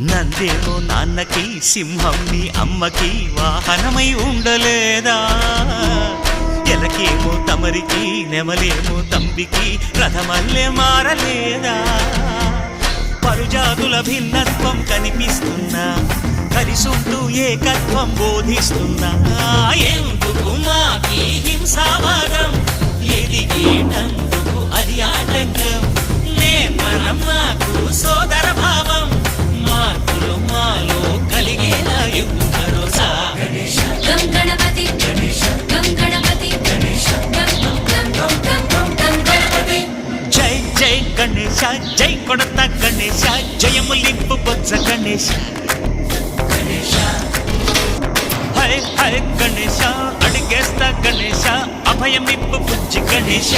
నందేమో నాన్నకి సింహం నీ అమ్మకి వాహనమై ఉండలేదా ఎలకేమో తమరికి నెమలేమో తంబికి రథమల్లే మారలేదా పరుజాతుల భిన్నత్వం కనిపిస్తున్నా కలిసుంటూ ఏకత్వం బోధిస్తున్నా ఎందుకు మాకి హింసావాదం ఎదిగేటందుకు అది ఆటంకం నేర్పరం మాకు సోదర భావం మార్పులు మాలో కలిగేలా యుగ భరోసా గం గణపతి గం గణపతి గం గణపతి జై జై గణేశ జై కొడత గణేశ జయములింపు బొజ్జ గణేశ హై హై గణేశ అడిగేస్తా గణేశ అభయమిప్పు బుజ్జి గణేశ